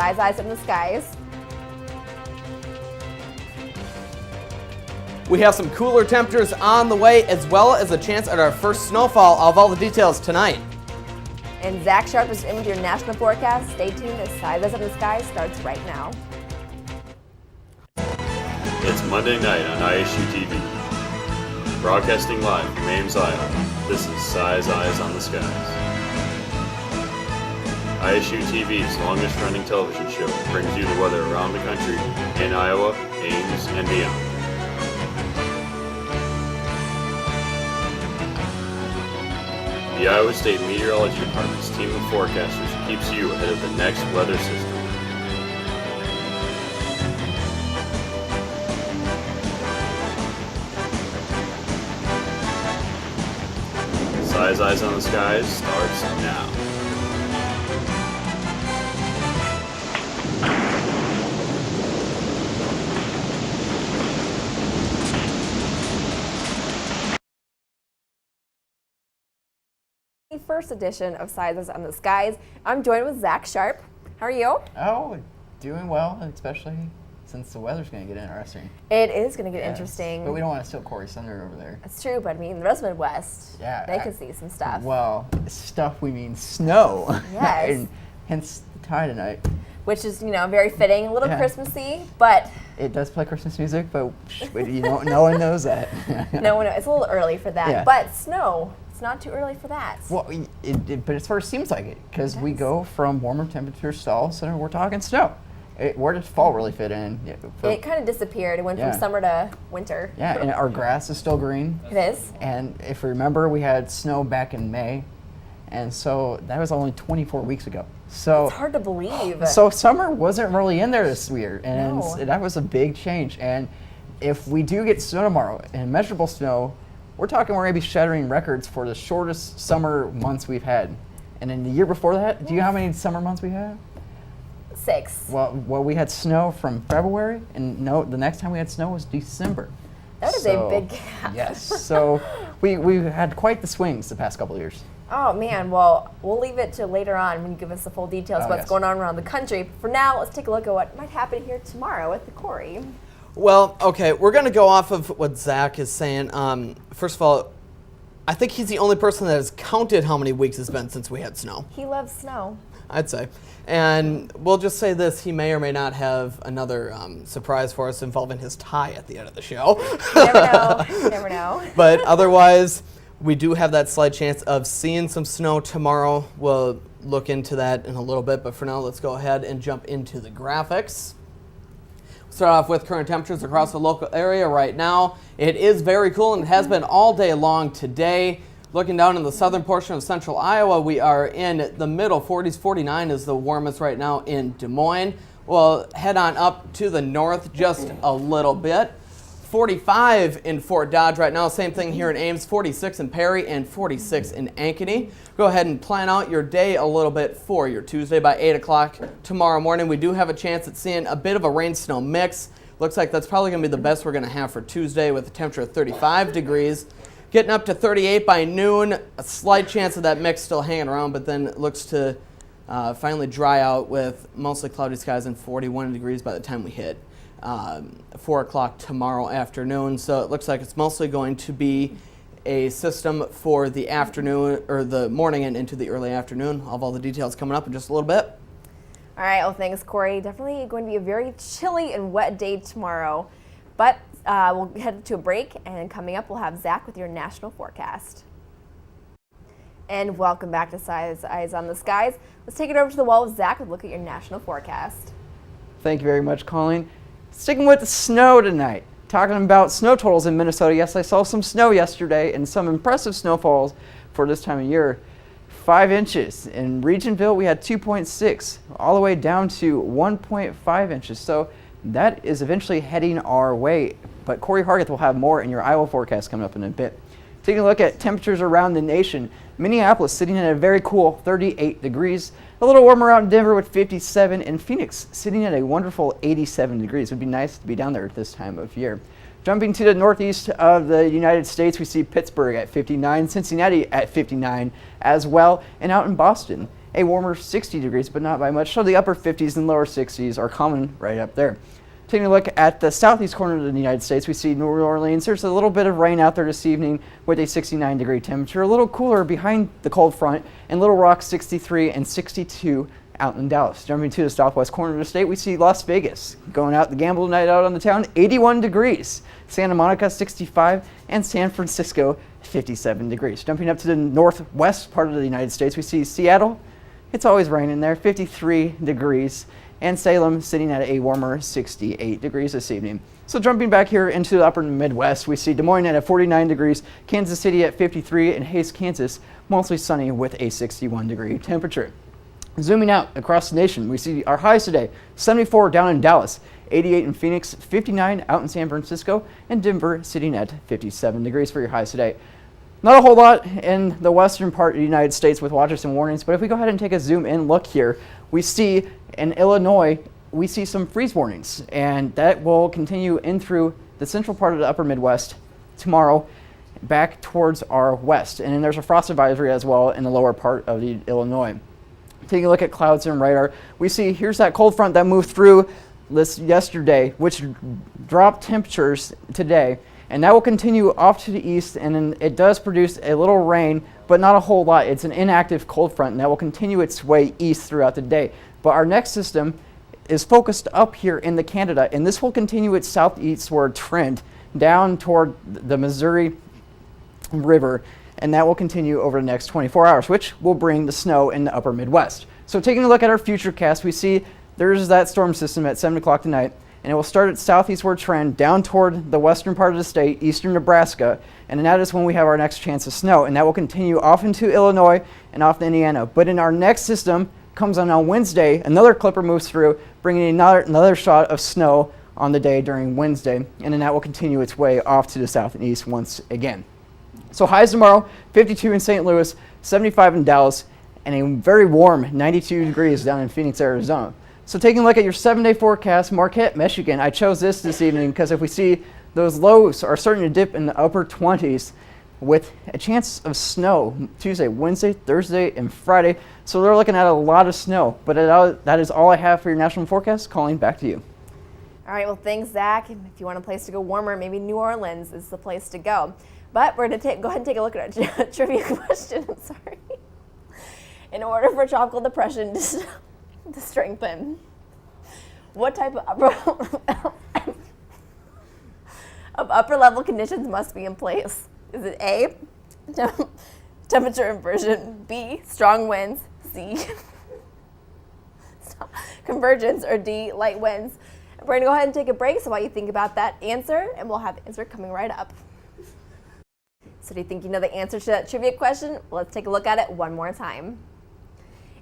Size Eyes in the Skies. We have some cooler temperatures on the way, as well as a chance at our first snowfall. I'll have all the details tonight. And Zach Sharpe is in with your national forecast. Stay tuned as Size Eyes in the Skies starts right now. It's Monday night on ISU TV. Broadcasting live from Ames, Iowa. This is Size Eyes on the Skies. ISU TV's longest running television show brings you the weather around the country, in Iowa, Ames, and beyond. The Iowa State Meteorology Department's team of forecasters keeps you ahead of the next weather system. Size Eyes on the Skies starts now. First edition of Size Eyes on the Skies. I'm joined with Zach Sharpe. How are you? Oh, doing well, especially since the weather's going to get interesting. It is going to get interesting. But we don't want to steal Corey's thunder over there. That's true, but I mean, the rest of the Midwest, they can see some stuff. Well, stuff we mean snow. Yes. And hence the tie tonight. Which is, very fitting, a little Christmassy, but... It does play Christmas music, but no one knows that. No one knows. It's a little early for that. Yeah. But snow, it's not too early for that. Well, but it sort of seems like it, because we go from warmer temperatures to all of a sudden we're talking snow. Where does fall really fit in? It kind of disappeared. It went from summer to winter. Yeah, and our grass is still green. It is. And if you remember, we had snow back in May, and so that was only 24 weeks ago. So it's hard to believe. So summer wasn't really in there this year, and No. that was a big change. And if we do get snow tomorrow, and measurable snow, we're talking we're going to be shattering records for the shortest summer months we've had. And in the year before that, do you know how many summer months we had? 6. Well, we had snow from February, and the next time we had snow was December. That is a big gap. Yes, so we had quite the swings the past couple of years. Oh man, well, we'll leave it to later on when you give us the full details of what's going on around the country. For now, let's take a look at what might happen here tomorrow with the Corey. Well, okay, we're going to go off of what Zach is saying. First of all, I think he's the only person that has counted how many weeks it's been since we had snow. He loves snow. I'd say. And we'll just say this, he may or may not have another surprise for us involving his tie at the end of the show. You never know. You never know. But otherwise, we do have that slight chance of seeing some snow tomorrow. We'll look into that in a little bit, but for now, let's go ahead and jump into the graphics. Start off with current temperatures across the local area right now. It is very cool, and it has been all day long today. Looking down in the southern portion of central Iowa, we are in the middle 40s. 49 is the warmest right now in Des Moines. We'll head on up to the north just a little bit. 45 in Fort Dodge right now. Same thing here in Ames. 46 in Perry and 46 in Ankeny. Go ahead and plan out your day a little bit for your Tuesday by 8 o'clock tomorrow morning. We do have a chance at seeing a bit of a rain-snow mix. Looks like that's probably going to be the best we're going to have for Tuesday with a temperature of 35 degrees. Getting up to 38 by noon. A slight chance of that mix still hanging around, but then it looks to finally dry out with mostly cloudy skies and 41 degrees by the time we hit 4 o'clock tomorrow afternoon. So it looks like it's mostly going to be a system for the afternoon or the morning and into the early afternoon. I'll have all the details coming up in just a little bit. All right, well, thanks, Corey. Definitely going to be a very chilly and wet day tomorrow. But we'll head to a break, and coming up, we'll have Zach with your national forecast. And welcome back to Size Eyes on the Skies. Let's take it over to the wall with Zach and look at your national forecast. Thank you very much, Colleen. Sticking with the snow tonight. Talking about snow totals in Minnesota. Yes, I saw some snow yesterday and some impressive snowfalls for this time of year. 5 inches. In Regionville, we had 2.6, all the way down to 1.5 inches. So that is eventually heading our way. But Corey Harguth will have more in your Iowa forecast coming up in a bit. Taking a look at temperatures around the nation. Minneapolis sitting at a very cool 38 degrees. A little warmer out in Denver with 57, and Phoenix sitting at a wonderful 87 degrees. It would be nice to be down there at this time of year. Jumping to the northeast of the United States, we see Pittsburgh at 59, Cincinnati at 59 as well, and out in Boston a warmer 60 degrees, but not by much. So the upper 50s and lower 60s are common right up there. Taking a look at the southeast corner of the United States, we see New Orleans. There's a little bit of rain out there this evening with a 69-degree temperature. A little cooler behind the cold front, and Little Rock 63 and 62 out in Dallas. Jumping to the southwest corner of the state, we see Las Vegas. Going out the gamble night out on the town, 81 degrees. Santa Monica 65 and San Francisco 57 degrees. Jumping up to the northwest part of the United States, we see Seattle. It's always raining there, 53 degrees. And Salem sitting at a warmer 68 degrees this evening. So jumping back here into the upper Midwest, we see Des Moines at 49 degrees, Kansas City at 53, and Hays, Kansas, mostly sunny with a 61-degree temperature. Zooming out across the nation, we see our highs today, 74 down in Dallas, 88 in Phoenix, 59 out in San Francisco, and Denver sitting at 57 degrees for your highs today. Not a whole lot in the western part of the United States with watches and warnings, but if we go ahead and take a zoom in look here, we see in Illinois, we see some freeze warnings, and that will continue in through the central part of the upper Midwest tomorrow back towards our west. And then there's a frost advisory as well in the lower part of the Illinois. Taking a look at clouds and radar, we see here's that cold front that moved through this yesterday, which dropped temperatures today. And that will continue off to the east, and then it does produce a little rain, but not a whole lot. It's an inactive cold front, and that will continue its way east throughout the day. But our next system is focused up here in the Canada, and this will continue its southeastward trend down toward the Missouri River, and that will continue over the next 24 hours, which will bring the snow in the upper Midwest. So taking a look at our futurecast, we see there's that storm system at 7 o'clock tonight, and it will start its southeastward trend down toward the western part of the state, eastern Nebraska, and that is when we have our next chance of snow, and that will continue off into Illinois and off to Indiana. But in our next system, comes on Wednesday, another clipper moves through, bringing another shot of snow on the day during Wednesday, and then that will continue its way off to the south and east once again. So highs tomorrow, 52 in St. Louis, 75 in Dallas, and a very warm 92 degrees down in Phoenix, Arizona. So taking a look at your 7-day forecast, Marquette, Michigan. I chose this evening because if we see those lows are starting to dip in the upper 20s with a chance of snow Tuesday, Wednesday, Thursday, and Friday. So they're looking at a lot of snow. But that is all I have for your national forecast. Colleen, back to you. All right, well, thanks, Zach. If you want a place to go warmer, maybe New Orleans is the place to go. But we're going to go ahead and take a look at our trivia question. I'm sorry. In order for tropical depression to strengthen, what type of upper level conditions must be in place? Is it A, temperature inversion, B, strong winds, C, convergence, or D, light winds? We're going to go ahead and take a break, so while you think about that answer, and we'll have the answer coming right up. So do you think you know the answer to that trivia question? Well, let's take a look at it one more time.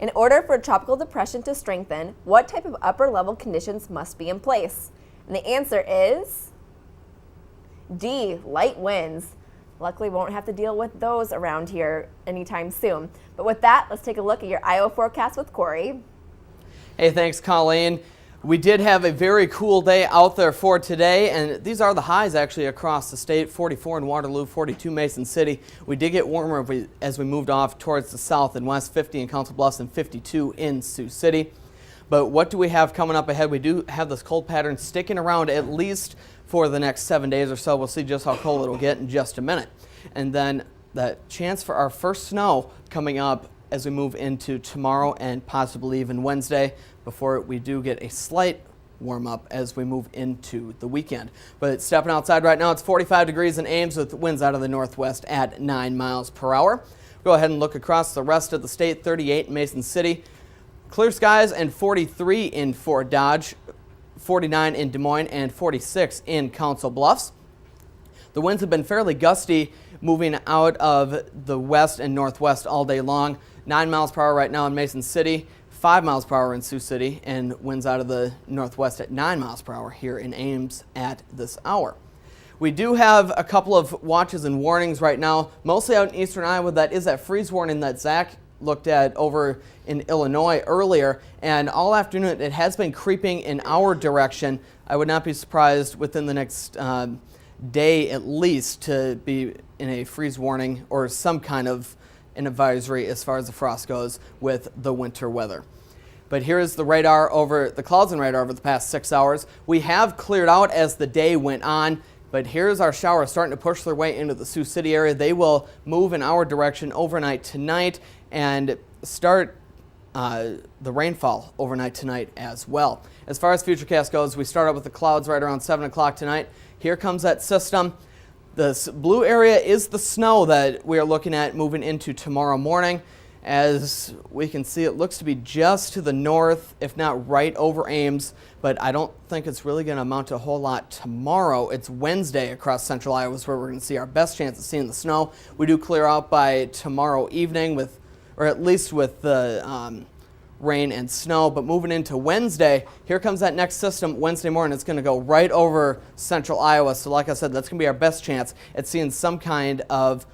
In order for a tropical depression to strengthen, what type of upper level conditions must be in place? And the answer is D, light winds. Luckily, we won't have to deal with those around here anytime soon. But with that, let's take a look at your Iowa forecast with Corey. Hey, thanks, Colleen. We did have a very cool day out there for today, and these are the highs actually across the state. 44 in Waterloo, 42 Mason City. We did get warmer as we moved off towards the south and west, 50 in Council Bluffs and 52 in Sioux City. But what do we have coming up ahead? We do have this cold pattern sticking around at least for the next 7 days or so. We'll see just how cold it'll get in just a minute. And then the chance for our first snow coming up as we move into tomorrow and possibly even Wednesday, before we do get a slight warm up as we move into the weekend. But stepping outside right now, it's 45 degrees in Ames with winds out of the northwest at 9 miles per hour. Go ahead and look across the rest of the state. 38 in Mason City, clear skies, and 43 in Fort Dodge, 49 in Des Moines, and 46 in Council Bluffs. The winds have been fairly gusty moving out of the west and northwest all day long. 9 miles per hour right now in Mason City, 5 miles per hour in Sioux City, and winds out of the northwest at 9 miles per hour here in Ames at this hour. We do have a couple of watches and warnings right now, mostly out in eastern Iowa. That is that freeze warning that Zach looked at over in Illinois earlier, and all afternoon it has been creeping in our direction. I would not be surprised within the next day at least to be in a freeze warning or some kind of an advisory as far as the frost goes with the winter weather. But here is the radar over the clouds and radar over the past 6 hours. We have cleared out as the day went on, but here's our showers starting to push their way into the Sioux City area. They will move in our direction overnight tonight and start the rainfall overnight tonight as well. As far as Futurecast goes, we start out with the clouds right around 7 o'clock tonight. Here comes that system. The blue area is the snow that we are looking at moving into tomorrow morning. As we can see, it looks to be just to the north, if not right over Ames, but I don't think it's really going to amount to a whole lot tomorrow. It's Wednesday across central Iowa is where we're going to see our best chance of seeing the snow. We do clear out by tomorrow evening with, or at least with the rain and snow, but moving into Wednesday, here comes that next system. Wednesday morning, it's going to go right over central Iowa. So like I said, that's going to be our best chance at seeing some kind of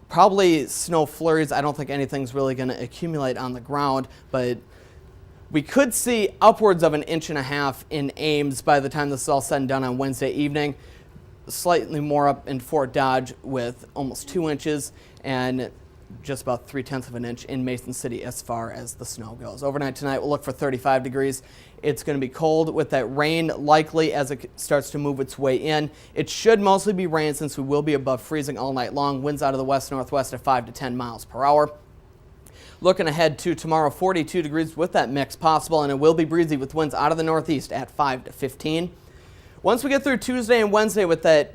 probably snow flurries. I don't think anything's really going to accumulate on the ground, but we could see upwards of 1.5 inches in Ames by the time this is all said and done on Wednesday evening. Slightly more up in Fort Dodge with almost 2 inches, and just about 0.3 of an inch in Mason City as far as the snow goes. Overnight tonight, we'll look for 35 degrees. It's going to be cold with that rain likely as it starts to move its way in. It should mostly be rain since we will be above freezing all night long. Winds out of the west-northwest at 5 to 10 miles per hour. Looking ahead to tomorrow, 42 degrees with that mix possible, and it will be breezy with winds out of the northeast at 5 to 15. Once we get through Tuesday and Wednesday with that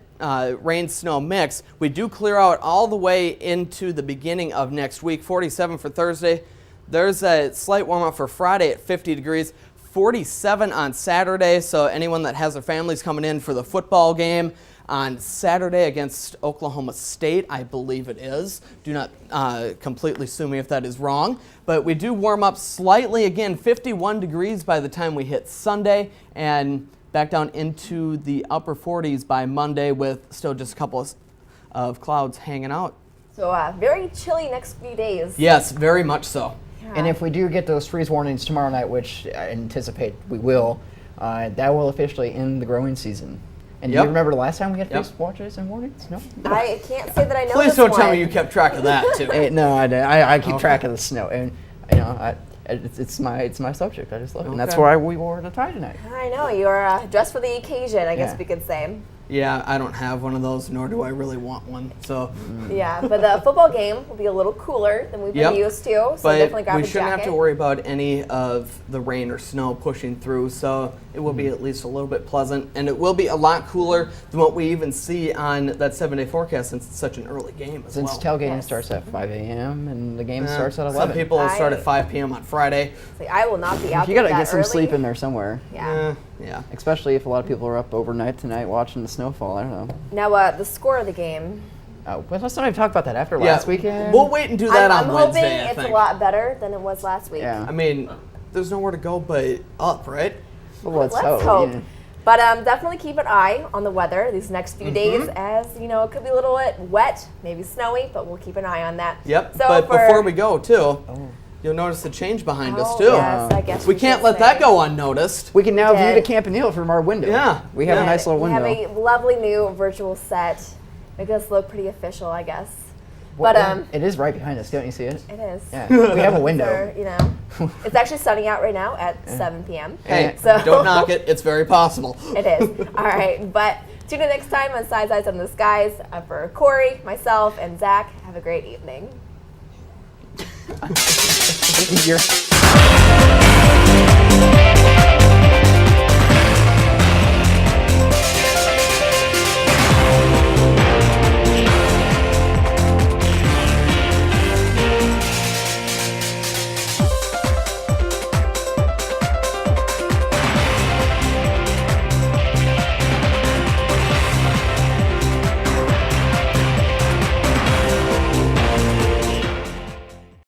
rain-snow mix, we do clear out all the way into the beginning of next week. 47 for Thursday. There's a slight warm-up for Friday at 50 degrees. 47 on Saturday, so anyone that has their families coming in for the football game on Saturday against Oklahoma State, I believe it is. Do not completely sue me if that is wrong. But we do warm up slightly again, 51 degrees by the time we hit Sunday, and back down into the upper 40s by Monday with still just a couple of clouds hanging out. So very chilly next few days. Yes, very much so. Yeah. And if we do get those freeze warnings tomorrow night, which I anticipate we will, that will officially end the growing season. And do Yep. you remember the last time we had Yep. freeze watches and warnings? No? I can't say that I know Please this don't one. tell me you kept track of that, too. No, I don't. I keep Okay. track of the snow. And, you know, it's my subject. I just love it. And that's Okay. why we wore the tie tonight. I know, you're dressed for the occasion, I guess Yeah. we could say. Yeah, I don't have one of those, nor do I really want one. So, Yeah, but the football game will be a little cooler than we've been Yep. used to, so definitely but grab we a shouldn't jacket. have to worry about any of the rain or snow pushing through, so it will be at least a little bit pleasant, and it will be a lot cooler than what we even see on that 7-day forecast since it's such an early game as Since well. tailgating Yes. starts at 5 a.m. and the game Yeah, starts at 11. Some people will start I- at 5 p.m. on Friday. So I will not be out You there got to that get some early. sleep in there somewhere. Yeah. Yeah. Especially if a lot of people are up overnight tonight watching the snowfall. I don't know. Now, the score of the game. Well, let's not even talk about that after last weekend. We'll wait and do that I'm on hoping Wednesday, I it's think. a lot better than it was last week. Yeah. I mean, there's nowhere to go but up, right? Well, let's Let's hope. hope. Yeah. But definitely keep an eye on the weather these next few days, as you know, it could be a little bit wet, maybe snowy, but we'll keep an eye on that. Yep, So but for, before we go, too, you'll notice the change behind us, too. Yes, I guess We can't could let that say. go unnoticed. We can now view did. the Campanile from our window. Yeah. We have a Yeah. nice little window. We have a lovely new virtual set. Make us look pretty official, I guess. Well, But it is right behind us. Don't you see it? it is. Yeah. We have a window. So, you know, it's actually sunny out right now at 7 p.m. Hey, So don't knock it. It's very possible. It is. All right, but tune in next time on Size Eyes on the Skies. For Corey, myself, and Zach, have a great evening. You're-